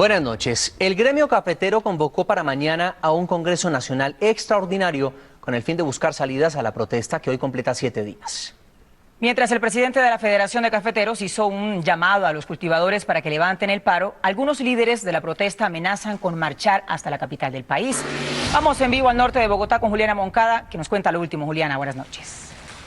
Buenas noches. El gremio cafetero convocó para mañana a un Congreso Nacional extraordinario con el fin de buscar salidas a la protesta que hoy completa 7 días. Mientras el presidente de la Federación de Cafeteros hizo un llamado a los cultivadores para que levanten el paro, algunos líderes de la protesta amenazan con marchar hasta la capital del país. Vamos en vivo al norte de Bogotá con Juliana Moncada, que nos cuenta lo último. Juliana, buenas noches.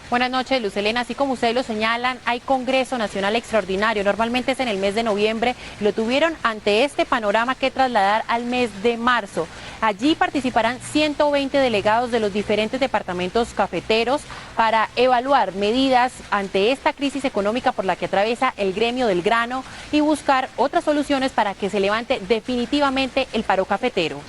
Buenas noches, Luz Helena. Así como ustedes lo señalan, hay Congreso Nacional Extraordinario. Normalmente es en el mes de noviembre. Lo tuvieron ante este panorama que trasladar al mes de marzo. Allí participarán 120 delegados de los diferentes departamentos cafeteros para evaluar medidas ante esta crisis económica por la que atraviesa el gremio del grano y buscar otras soluciones para que se levante definitivamente el paro cafetero.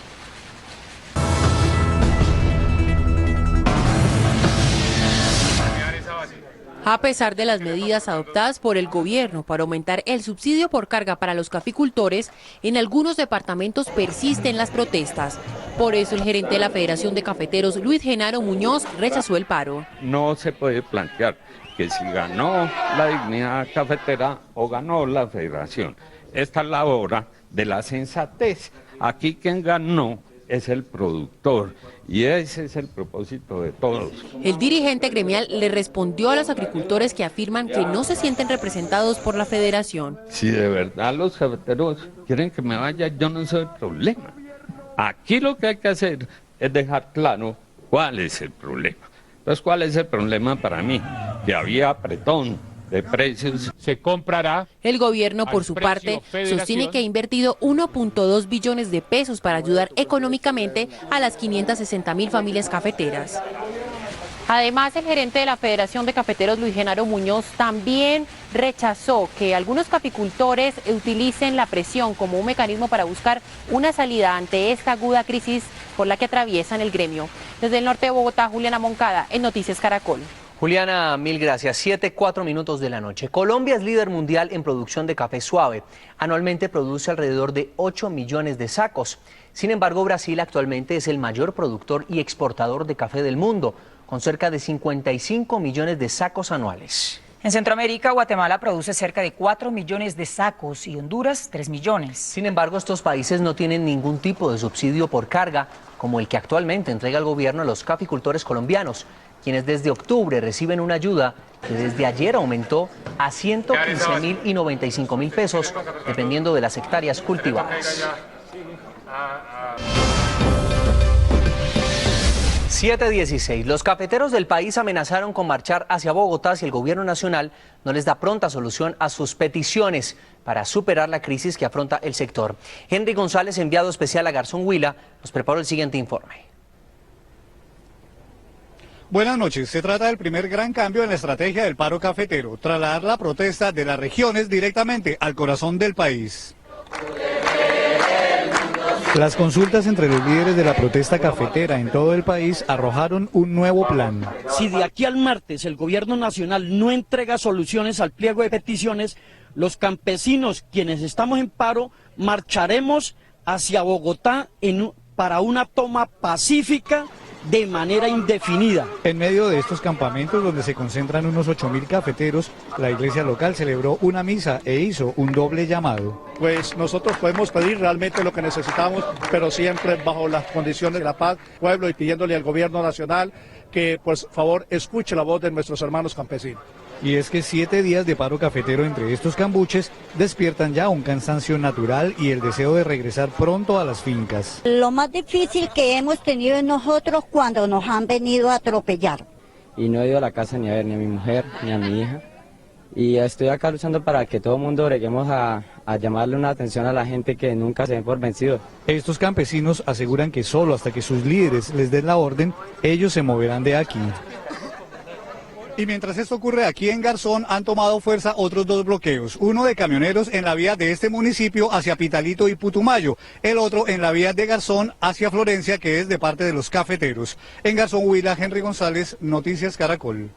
A pesar de las medidas adoptadas por el gobierno para aumentar el subsidio por carga para los caficultores, en algunos departamentos persisten las protestas. Por eso el gerente de la Federación de Cafeteros, Luis Genaro Muñoz, rechazó el paro. No se puede plantear que si ganó la dignidad cafetera o ganó la federación. Esta es la hora de la sensatez. Aquí quien ganó es el productor y ese es el propósito de todos. El dirigente gremial le respondió a los agricultores que afirman que no se sienten representados por la federación. Si de verdad los cafeteros quieren que me vaya, yo no soy el problema. Aquí lo que hay que hacer es dejar claro cuál es el problema. Entonces, ¿cuál es el problema para mí? Que había apretón de precios. Se comprará. El gobierno, por su parte, sostiene que ha invertido 1.2 billones de pesos para ayudar económicamente a las 560.000 familias cafeteras. Además, el gerente de la Federación de Cafeteros, Luis Genaro Muñoz, también rechazó que algunos caficultores utilicen la presión como un mecanismo para buscar una salida ante esta aguda crisis por la que atraviesan el gremio. Desde el norte de Bogotá, Juliana Moncada, en Noticias Caracol. Juliana, mil gracias. 7:04 de la noche. Colombia es líder mundial en producción de café suave. Anualmente produce alrededor de 8 millones de sacos. Sin embargo, Brasil actualmente es el mayor productor y exportador de café del mundo, con cerca de 55 millones de sacos anuales. En Centroamérica, Guatemala produce cerca de 4 millones de sacos y Honduras 3 millones. Sin embargo, estos países no tienen ningún tipo de subsidio por carga, como el que actualmente entrega el gobierno a los caficultores colombianos, quienes desde octubre reciben una ayuda que desde ayer aumentó a 115.000 y 95.000 pesos, dependiendo de las hectáreas cultivadas. 7:16. Los cafeteros del país amenazaron con marchar hacia Bogotá si el gobierno nacional no les da pronta solución a sus peticiones para superar la crisis que afronta el sector. Henry González, enviado especial a Garzón Huila, nos preparó el siguiente informe. Buenas noches. Se trata del primer gran cambio en la estrategia del paro cafetero, trasladar la protesta de las regiones directamente al corazón del país. Las consultas entre los líderes de la protesta cafetera en todo el país arrojaron un nuevo plan. Si de aquí al martes el gobierno nacional no entrega soluciones al pliego de peticiones, los campesinos, quienes estamos en paro, marcharemos hacia Bogotá para una toma pacífica de manera indefinida. En medio de estos campamentos, donde se concentran unos 8.000 cafeteros, la iglesia local celebró una misa e hizo un doble llamado. Pues nosotros podemos pedir realmente lo que necesitamos, pero siempre bajo las condiciones de la paz, pueblo, y pidiéndole al gobierno nacional que por favor escuche la voz de nuestros hermanos campesinos. Y es que 7 días de paro cafetero entre estos cambuches despiertan ya un cansancio natural y el deseo de regresar pronto a las fincas. Lo más difícil que hemos tenido en nosotros cuando nos han venido a atropellar. Y no he ido a la casa ni a ver ni a mi mujer ni a mi hija. Y estoy acá luchando para que todo el mundo breguemos a llamarle una atención a la gente que nunca se den por vencidos. Estos campesinos aseguran que solo hasta que sus líderes les den la orden, ellos se moverán de aquí. Y mientras esto ocurre aquí en Garzón, han tomado fuerza otros 2 bloqueos. Uno de camioneros en la vía de este municipio hacia Pitalito y Putumayo. El otro en la vía de Garzón hacia Florencia, que es de parte de los cafeteros. En Garzón, Huila, Henry González, Noticias Caracol.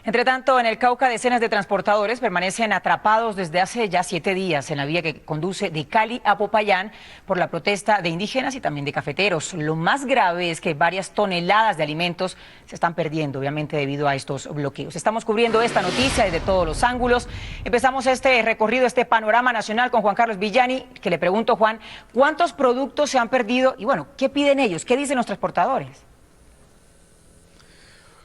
Entre tanto, en el Cauca, decenas de transportadores permanecen atrapados desde hace ya 7 días en la vía que conduce de Cali a Popayán por la protesta de indígenas y también de cafeteros. Lo más grave es que varias toneladas de alimentos se están perdiendo, obviamente debido a estos bloqueos. Estamos cubriendo esta noticia desde todos los ángulos. Empezamos este recorrido, este panorama nacional con Juan Carlos Villani, que le pregunto, Juan, ¿cuántos productos se han perdido? Y bueno, ¿qué piden ellos? ¿Qué dicen los transportadores?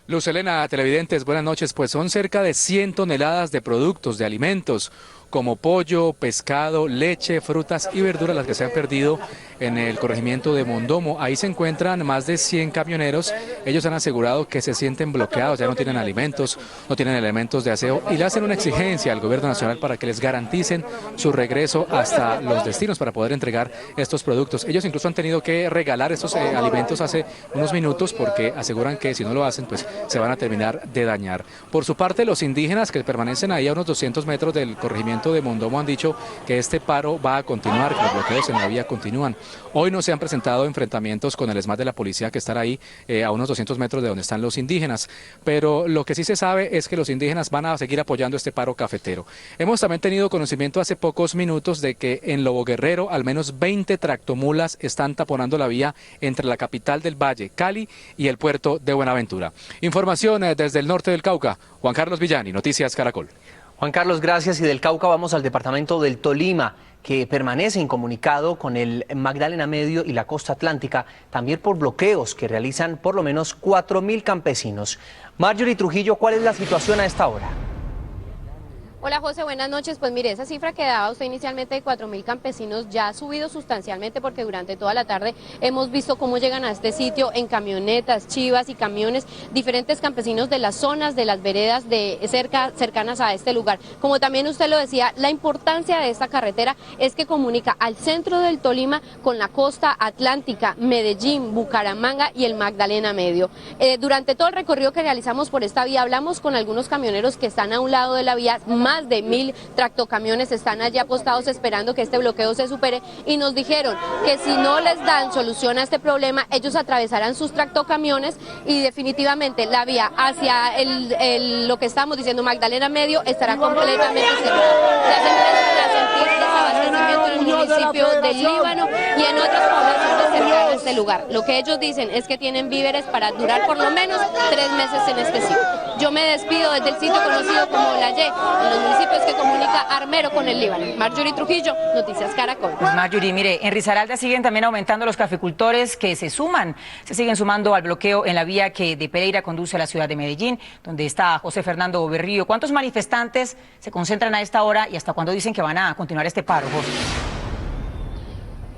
Luz Helena, televidentes, buenas noches. Pues son cerca de 100 toneladas de productos, de alimentos, como pollo, pescado, leche, frutas y verduras, las que se han perdido en el corregimiento de Mondomo. Ahí se encuentran más de 100 camioneros. Ellos han asegurado que se sienten bloqueados, ya no tienen alimentos, no tienen elementos de aseo y le hacen una exigencia al gobierno nacional para que les garanticen su regreso hasta los destinos para poder entregar estos productos. Ellos incluso han tenido que regalar estos alimentos hace unos minutos porque aseguran que si no lo hacen, pues se van a terminar de dañar. Por su parte, los indígenas que permanecen ahí a unos 200 metros del corregimiento de Mondomo han dicho que este paro va a continuar, que los bloqueos en la vía continúan. Hoy no se han presentado enfrentamientos con el ESMAD de la policía que está ahí a unos 200 metros de donde están los indígenas, pero lo que sí se sabe es que los indígenas van a seguir apoyando este paro cafetero. Hemos también tenido conocimiento hace pocos minutos de que en Lobo Guerrero al menos 20 tractomulas están taponando la vía entre la capital del Valle, Cali, y el puerto de Buenaventura. Información desde el norte del Cauca, Juan Carlos Villani, Noticias Caracol. Juan Carlos, gracias. Y del Cauca vamos al departamento del Tolima, que permanece incomunicado con el Magdalena Medio y la costa atlántica, también por bloqueos que realizan por lo menos 4.000 campesinos. Marjorie Trujillo, ¿cuál es la situación a esta hora? Hola José, buenas noches. Pues mire, esa cifra que daba usted inicialmente de 4.000 campesinos ya ha subido sustancialmente porque durante toda la tarde hemos visto cómo llegan a este sitio en camionetas, chivas y camiones diferentes campesinos de las zonas, de las veredas cercanas a este lugar. Como también usted lo decía, la importancia de esta carretera es que comunica al centro del Tolima con la costa atlántica, Medellín, Bucaramanga y el Magdalena Medio. Durante todo el recorrido que realizamos por esta vía hablamos con algunos camioneros que están a un lado de la vía. Más de 1.000 tractocamiones están allí apostados esperando que este bloqueo se supere y nos dijeron que si no les dan solución a este problema, ellos atravesarán sus tractocamiones y definitivamente la vía hacia lo que estamos diciendo Magdalena Medio estará completamente cerrada. Se hacen sentir desabastecimiento en el municipio del Líbano y en otras poblaciones cercanas a este lugar. Lo que ellos dicen es que tienen víveres para durar por lo menos 3 meses en este sitio. Yo me despido desde el sitio conocido como La Ye, en los municipios que comunica Armero con el Líbano. Marjorie Trujillo, Noticias Caracol. Pues Marjorie, mire, en Risaralda siguen también aumentando los caficultores que se siguen sumando al bloqueo en la vía que de Pereira conduce a la ciudad de Medellín, donde está José Fernando Berrío. ¿Cuántos manifestantes se concentran a esta hora y hasta cuándo dicen que van a continuar este paro, José?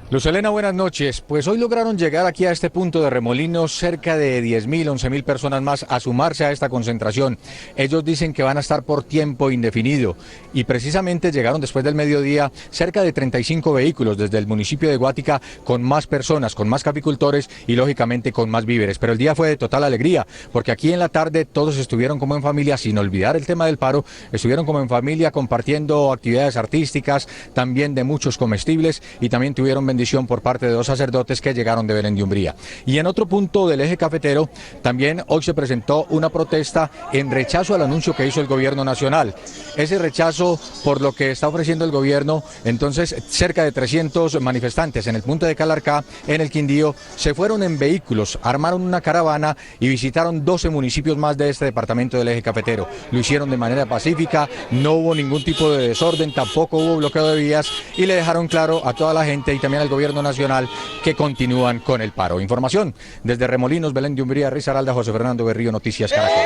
Luz Helena, buenas noches. Pues hoy lograron llegar aquí a este punto de Remolinos cerca de 10.000, 11.000 personas más a sumarse a esta concentración. Ellos dicen que van a estar por tiempo indefinido y precisamente llegaron después del mediodía cerca de 35 vehículos desde el municipio de Guática con más personas, con más caficultores y lógicamente con más víveres. Pero el día fue de total alegría porque aquí en la tarde todos estuvieron como en familia, sin olvidar el tema del paro, estuvieron como en familia compartiendo actividades artísticas, también de muchos comestibles y también tuvieron bendición por parte de 2 sacerdotes que llegaron de Belén de Umbría. Y en otro punto del eje cafetero, también hoy se presentó una protesta en rechazo al anuncio que hizo el gobierno nacional. Ese rechazo por lo que está ofreciendo el gobierno, entonces cerca de 300 manifestantes en el punto de Calarcá, en el Quindío, se fueron en vehículos, armaron una caravana y visitaron 12 municipios más de este departamento del eje cafetero. Lo hicieron de manera pacífica, no hubo ningún tipo de desorden, tampoco hubo bloqueo de vías y le dejaron claro a toda la gente y también al gobierno nacional que continúan con el paro. Información desde Remolinos, Belén de Umbría, Risaralda, José Fernando Berrío, Noticias Caracol.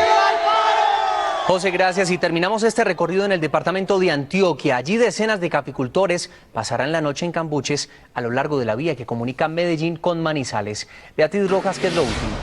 José, gracias. Y terminamos este recorrido en el departamento de Antioquia. Allí decenas de caficultores pasarán la noche en cambuches a lo largo de la vía que comunica Medellín con Manizales. Beatriz Rojas, ¿qué es lo último?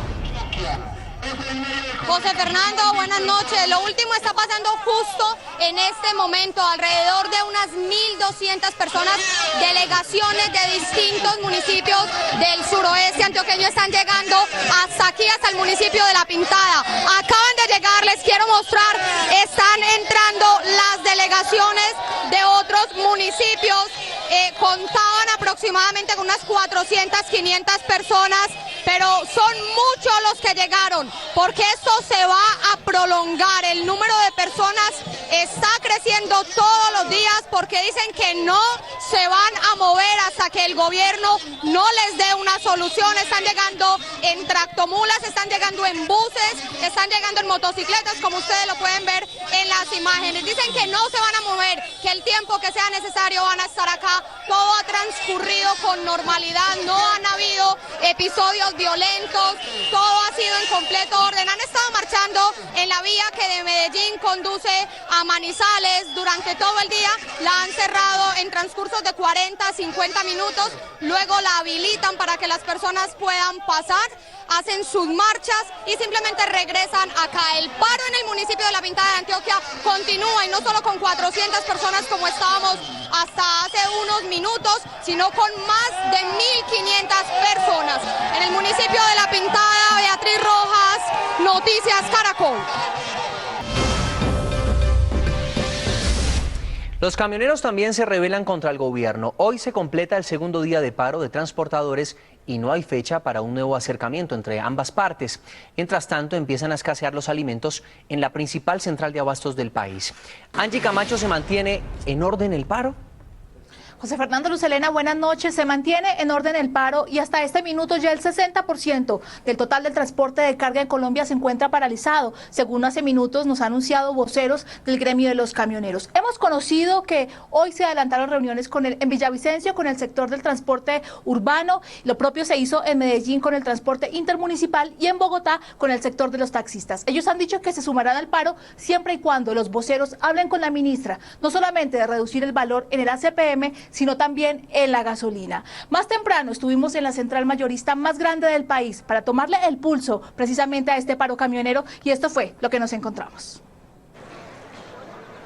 José Fernando, buenas noches. Lo último está pasando justo en este momento. Alrededor de unas 1.200 personas, delegaciones de distintos municipios del suroeste antioqueño están llegando hasta aquí, hasta el municipio de La Pintada. Acaban de llegar, les quiero mostrar, están entrando las delegaciones de otros municipios. Contaban aproximadamente con unas 400, 500 personas pero son muchos los que llegaron, porque esto se va a prolongar. El número de personas está creciendo todos los días porque dicen que no se van a mover hasta que el gobierno no les dé una solución. Están llegando en tractomulas, están llegando en buses, están llegando en motocicletas, como ustedes lo pueden ver en las imágenes. Dicen que no se van a mover, que el tiempo que sea necesario van a estar acá. Todo ha transcurrido con normalidad, no han habido episodios violentos, todo ha sido en completo orden. Han estado marchando en la vía que de Medellín conduce a Manizales durante todo el día. La han cerrado en transcursos de 40 a 50 minutos, luego la habilitan para que las personas puedan pasar, hacen sus marchas y simplemente regresan acá. El paro en el municipio de La Pintada de Antioquia continúa, y no solo con 400 personas como estábamos hasta hace unos minutos, sino con más de 1.500 personas. En el municipio de La Pintada, Beatriz Rojas, Noticias Caracol. Los camioneros también se rebelan contra el gobierno. Hoy se completa el segundo día de paro de transportadores y no hay fecha para un nuevo acercamiento entre ambas partes. Mientras tanto, empiezan a escasear los alimentos en la principal central de abastos del país. Angie Camacho, ¿se mantiene en orden el paro? José Fernando, Luz Helena, buenas noches. Se mantiene en orden el paro y hasta este minuto ya el 60% del total del transporte de carga en Colombia se encuentra paralizado, según hace minutos nos han anunciado voceros del gremio de los camioneros. Hemos conocido que hoy se adelantaron reuniones en Villavicencio con el sector del transporte urbano. Lo propio se hizo en Medellín con el transporte intermunicipal y en Bogotá con el sector de los taxistas. Ellos han dicho que se sumarán al paro siempre y cuando los voceros hablen con la ministra, no solamente de reducir el valor en el ACPM, sino también en la gasolina. Más temprano estuvimos en la central mayorista más grande del país para tomarle el pulso precisamente a este paro camionero y esto fue lo que nos encontramos.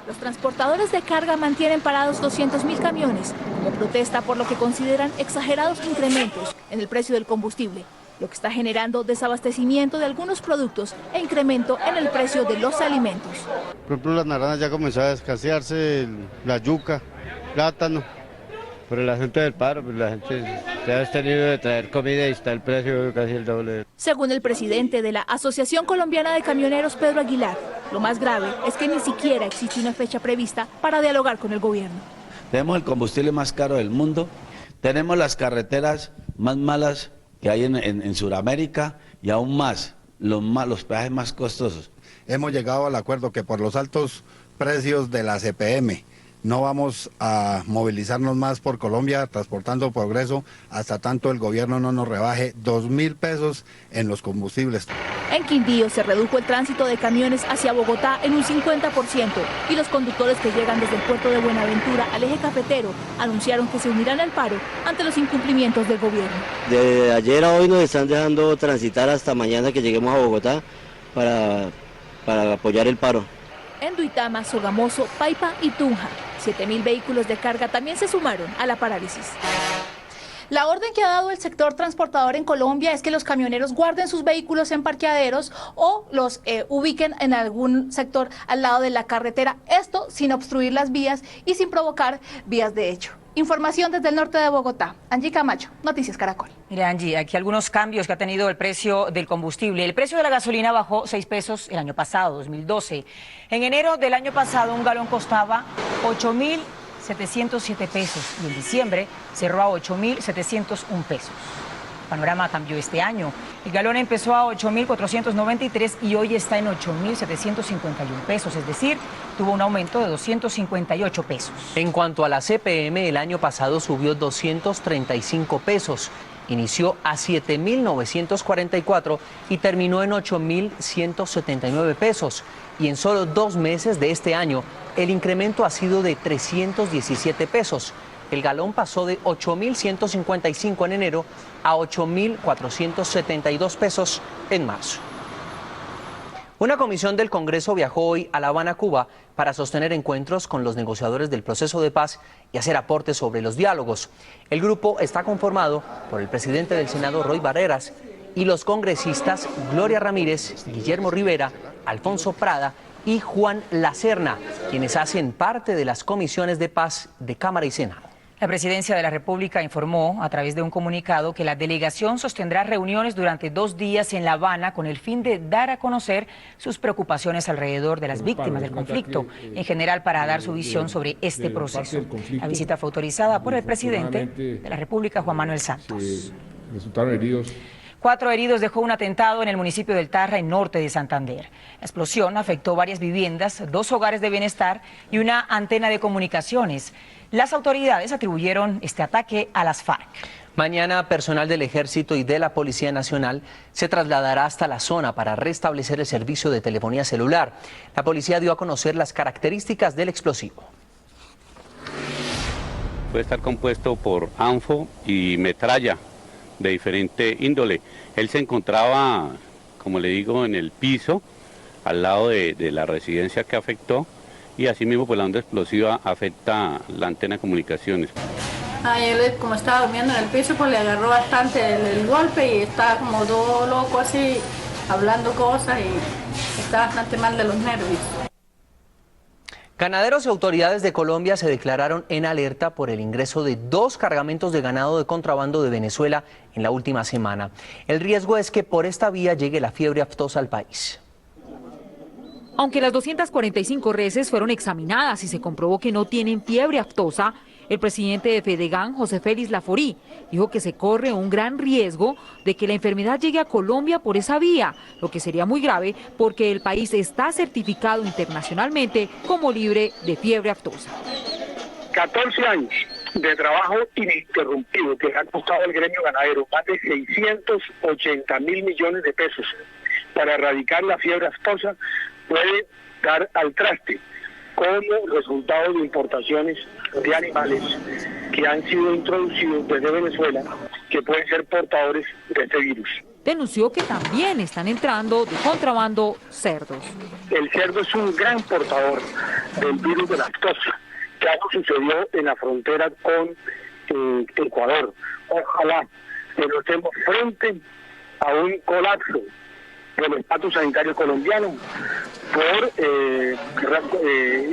Los transportadores de carga mantienen parados 200.000 camiones como protesta por lo que consideran exagerados incrementos en el precio del combustible, lo que está generando desabastecimiento de algunos productos e incremento en el precio de los alimentos. Por ejemplo, las naranjas ya comenzó a escasearse, la yuca, plátano. Pero la gente del paro, pues la gente se ha tenido de traer comida y está el precio casi el doble. Según el presidente de la Asociación Colombiana de Camioneros, Pedro Aguilar, lo más grave es que ni siquiera existe una fecha prevista para dialogar con el gobierno. Tenemos el combustible más caro del mundo, tenemos las carreteras más malas que hay en Sudamérica y aún más, los peajes más costosos. Hemos llegado al acuerdo que por los altos precios de la CPM, no vamos a movilizarnos más por Colombia transportando progreso hasta tanto el gobierno no nos rebaje 2.000 pesos en los combustibles. En Quindío se redujo el tránsito de camiones hacia Bogotá en un 50% y los conductores que llegan desde el puerto de Buenaventura al eje cafetero anunciaron que se unirán al paro ante los incumplimientos del gobierno. De ayer a hoy nos están dejando transitar hasta mañana que lleguemos a Bogotá para apoyar el paro. En Duitama, Sogamoso, Paipa y Tunja, 7.000 vehículos de carga también se sumaron a la parálisis. La orden que ha dado el sector transportador en Colombia es que los camioneros guarden sus vehículos en parqueaderos o los ubiquen en algún sector al lado de la carretera, esto sin obstruir las vías y sin provocar vías de hecho. Información desde el norte de Bogotá. Angie Camacho, Noticias Caracol. Mire, Angie, aquí algunos cambios que ha tenido el precio del combustible. El precio de la gasolina bajó 6 pesos el año pasado, 2012. En enero del año pasado un galón costaba 8.707 pesos y en diciembre cerró a 8.701 pesos. El panorama cambió este año. El galón empezó a 8.493 y hoy está en 8.751 pesos, es decir, tuvo un aumento de 258 pesos. En cuanto a la CPM, el año pasado subió 235 pesos. Inició a 7.944 y terminó en 8.179 pesos. Y en solo 2 meses de este año, el incremento ha sido de 317 pesos. El galón pasó de 8.155 en enero a 8.472 pesos en marzo. Una comisión del Congreso viajó hoy a La Habana, Cuba, para sostener encuentros con los negociadores del proceso de paz y hacer aportes sobre los diálogos. El grupo está conformado por el presidente del Senado, Roy Barreras, y los congresistas Gloria Ramírez, Guillermo Rivera, Alfonso Prada y Juan Lacerna, quienes hacen parte de las comisiones de paz de Cámara y Senado. La Presidencia de la República informó a través de un comunicado que la delegación sostendrá reuniones durante 2 días en La Habana con el fin de dar a conocer sus preocupaciones alrededor de las víctimas del conflicto, en general para dar su visión sobre este proceso. La visita fue autorizada por el presidente de la República, Juan Manuel Santos. Resultaron heridos. 4 heridos dejó un atentado en el municipio del Tarra, en norte de Santander. La explosión afectó varias viviendas, 2 hogares de bienestar y una antena de comunicaciones. Las autoridades atribuyeron este ataque a las FARC. Mañana, personal del Ejército y de la Policía Nacional se trasladará hasta la zona para restablecer el servicio de telefonía celular. La policía dio a conocer las características del explosivo. Puede estar compuesto por anfo y metralla de diferente índole. Él se encontraba, como le digo, en el piso, al lado de la residencia que afectó, y asimismo pues la onda explosiva afecta la antena de comunicaciones. Él, como estaba durmiendo en el piso, pues le agarró bastante el golpe y estaba como todo loco así, hablando cosas, y está bastante mal de los nervios. Ganaderos y autoridades de Colombia se declararon en alerta por el ingreso de 2 cargamentos de ganado de contrabando de Venezuela en la última semana. El riesgo es que por esta vía llegue la fiebre aftosa al país. Aunque las 245 reses fueron examinadas y se comprobó que no tienen fiebre aftosa, el presidente de Fedegan, José Félix Laforí, dijo que se corre un gran riesgo de que la enfermedad llegue a Colombia por esa vía, lo que sería muy grave porque el país está certificado internacionalmente como libre de fiebre aftosa. 14 años de trabajo ininterrumpido que ha costado al gremio ganadero más de 680.000 millones de pesos para erradicar la fiebre aftosa puede dar al traste como resultado de importaciones de animales que han sido introducidos desde Venezuela que pueden ser portadores de este virus. Denunció que también están entrando de contrabando cerdos. El cerdo es un gran portador del virus de la aftosa, que algo sucedió en la frontera con Ecuador. Ojalá que no estemos frente a un colapso del estatus sanitario colombiano por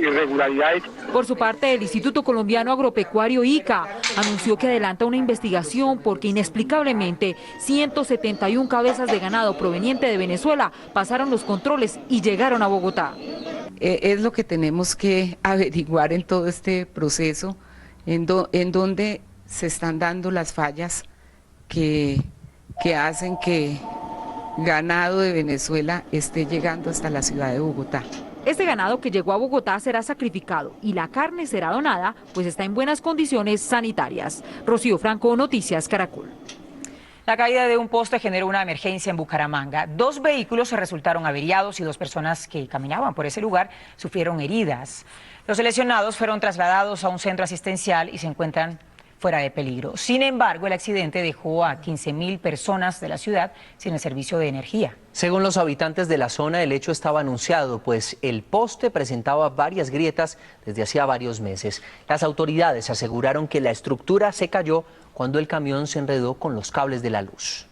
irregularidades. Por su parte, el Instituto Colombiano Agropecuario ICA anunció que adelanta una investigación porque inexplicablemente 171 cabezas de ganado proveniente de Venezuela pasaron los controles y llegaron a Bogotá. Es lo que tenemos que averiguar en todo este proceso, en dónde se están dando las fallas que hacen que ganado de Venezuela esté llegando hasta la ciudad de Bogotá. Este ganado que llegó a Bogotá será sacrificado y la carne será donada, pues está en buenas condiciones sanitarias. Rocío Franco, Noticias Caracol. La caída de un poste generó una emergencia en Bucaramanga. 2 vehículos se resultaron averiados y 2 personas que caminaban por ese lugar sufrieron heridas. Los lesionados fueron trasladados a un centro asistencial y se encuentran fuera de peligro. Sin embargo, el accidente dejó a 15.000 personas de la ciudad sin el servicio de energía. Según los habitantes de la zona, el hecho estaba anunciado, pues el poste presentaba varias grietas desde hacía varios meses. Las autoridades aseguraron que la estructura se cayó cuando el camión se enredó con los cables de la luz.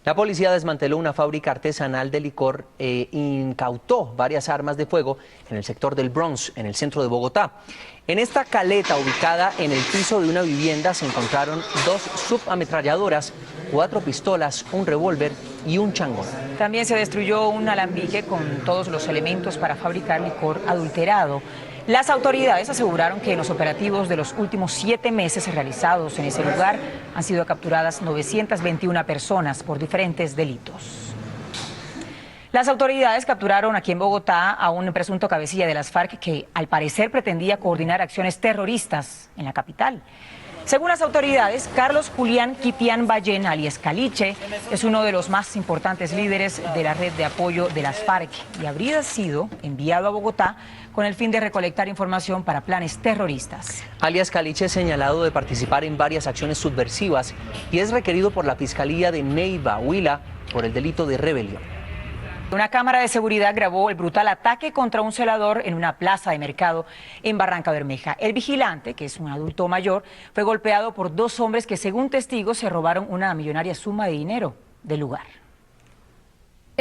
La policía desmanteló una fábrica artesanal de licor e incautó varias armas de fuego en el sector del Bronx, en el centro de Bogotá. En esta caleta ubicada en el piso de una vivienda se encontraron 2 subametralladoras, 4 pistolas, un revólver y un changón. También se destruyó un alambique con todos los elementos para fabricar licor adulterado. Las autoridades aseguraron que en los operativos de los últimos 7 meses realizados en ese lugar han sido capturadas 921 personas por diferentes delitos. Las autoridades capturaron aquí en Bogotá a un presunto cabecilla de las FARC que al parecer pretendía coordinar acciones terroristas en la capital. Según las autoridades, Carlos Julián Kipián Ballén, alias Caliche, es uno de los más importantes líderes de la red de apoyo de las FARC y habría sido enviado a Bogotá con el fin de recolectar información para planes terroristas. Alias Caliche es señalado de participar en varias acciones subversivas y es requerido por la Fiscalía de Neiva, Huila, por el delito de rebelión. Una cámara de seguridad grabó el brutal ataque contra un celador en una plaza de mercado en Barranca Bermeja. El vigilante, que es un adulto mayor, fue golpeado por 2 hombres que, según testigos, se robaron una millonaria suma de dinero del lugar.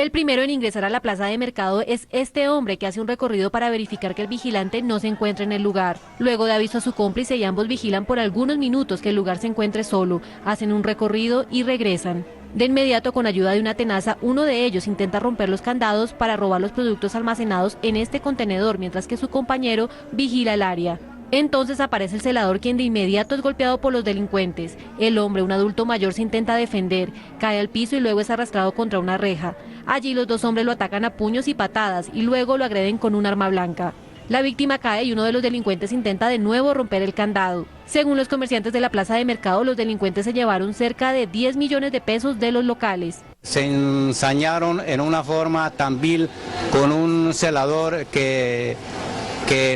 El primero en ingresar a la plaza de mercado es este hombre que hace un recorrido para verificar que el vigilante no se encuentre en el lugar. Luego da aviso a su cómplice y ambos vigilan por algunos minutos que el lugar se encuentre solo, hacen un recorrido y regresan. De inmediato, con ayuda de una tenaza, uno de ellos intenta romper los candados para robar los productos almacenados en este contenedor, mientras que su compañero vigila el área. Entonces aparece el celador, quien de inmediato es golpeado por los delincuentes. El hombre, un adulto mayor, se intenta defender, cae al piso y luego es arrastrado contra una reja. Allí los dos hombres lo atacan a puños y patadas y luego lo agreden con un arma blanca. La víctima cae y uno de los delincuentes intenta de nuevo romper el candado. Según los comerciantes de la plaza de mercado, los delincuentes se llevaron cerca de 10 millones de pesos de los locales. Se ensañaron en una forma tan vil con un celador que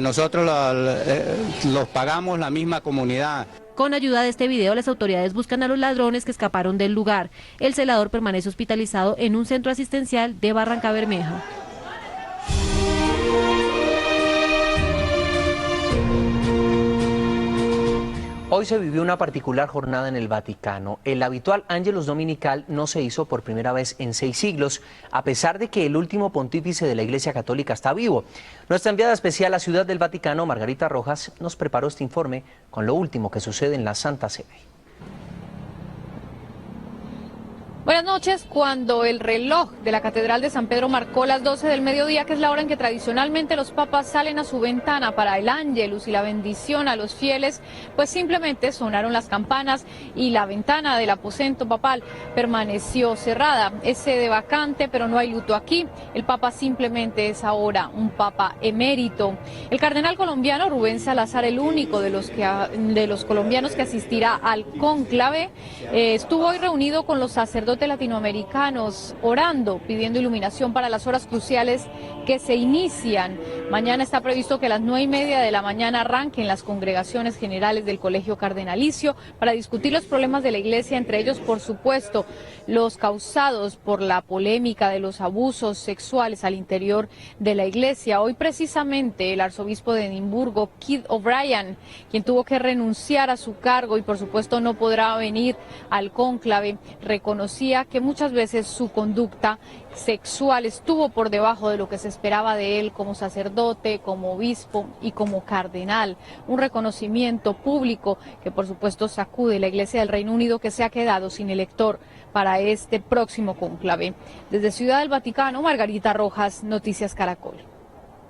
nosotros los pagamos la misma comunidad. Con ayuda de este video, las autoridades buscan a los ladrones que escaparon del lugar. El celador permanece hospitalizado en un centro asistencial de Barrancabermeja. Hoy se vivió una particular jornada en el Vaticano. El habitual Ángelus Dominical no se hizo por primera vez en 6 siglos, a pesar de que el último pontífice de la Iglesia Católica está vivo. Nuestra enviada especial a Ciudad del Vaticano, Margarita Rojas, nos preparó este informe con lo último que sucede en la Santa Sede. Buenas noches. Cuando el reloj de la Catedral de San Pedro marcó las 12 del mediodía, que es la hora en que tradicionalmente los papas salen a su ventana para el Ángelus y la bendición a los fieles, pues simplemente sonaron las campanas y la ventana del aposento papal permaneció cerrada. Es sede vacante, pero no hay luto aquí. El papa simplemente es ahora un papa emérito. El cardenal colombiano Rubén Salazar, el único de los colombianos que asistirá al cónclave, estuvo hoy reunido con los sacerdotes latinoamericanos orando, pidiendo iluminación para las horas cruciales que se inician. Mañana está previsto que a las 9:30 de la mañana arranquen las congregaciones generales del Colegio Cardenalicio para discutir los problemas de la Iglesia, entre ellos, por supuesto, los causados por la polémica de los abusos sexuales al interior de la Iglesia. Hoy precisamente el arzobispo de Edimburgo, Keith O'Brien, quien tuvo que renunciar a su cargo y por supuesto no podrá venir al cónclave, reconocía que muchas veces su conducta sexual estuvo por debajo de lo que se esperaba de él como sacerdote, como obispo y como cardenal. Un reconocimiento público que por supuesto sacude la Iglesia del Reino Unido, que se ha quedado sin elector para este próximo cónclave. Desde Ciudad del Vaticano, Margarita Rojas, Noticias Caracol.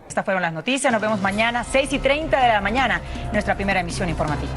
Estas fueron las noticias. Nos vemos mañana 6:30 de la mañana, nuestra primera emisión informativa.